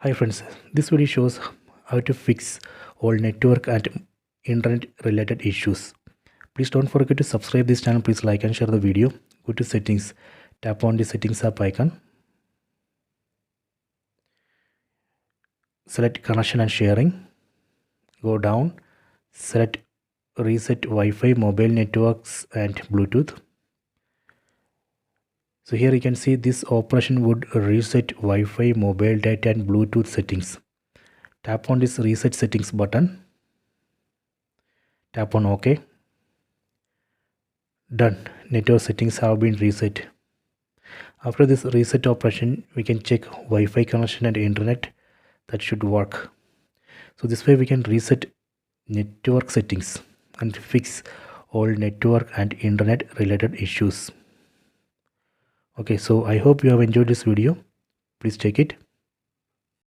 Hi friends, this video shows how to fix all network and internet related issues. Please don't forget to subscribe this channel. Please like and share the video. Go to settings, tap on the settings app icon, select connection and sharing, go down, select reset Wi-Fi, mobile networks and Bluetooth. So here you can see this operation would reset Wi-Fi, mobile data and Bluetooth settings. Tap on this reset settings button, tap on OK. Done. Network settings have been reset. After this reset operation, we can check Wi-Fi connection and internet. That should work. So this way we can reset network settings and fix all network and internet related issues. Okay, so I hope you have enjoyed this video. Please check it.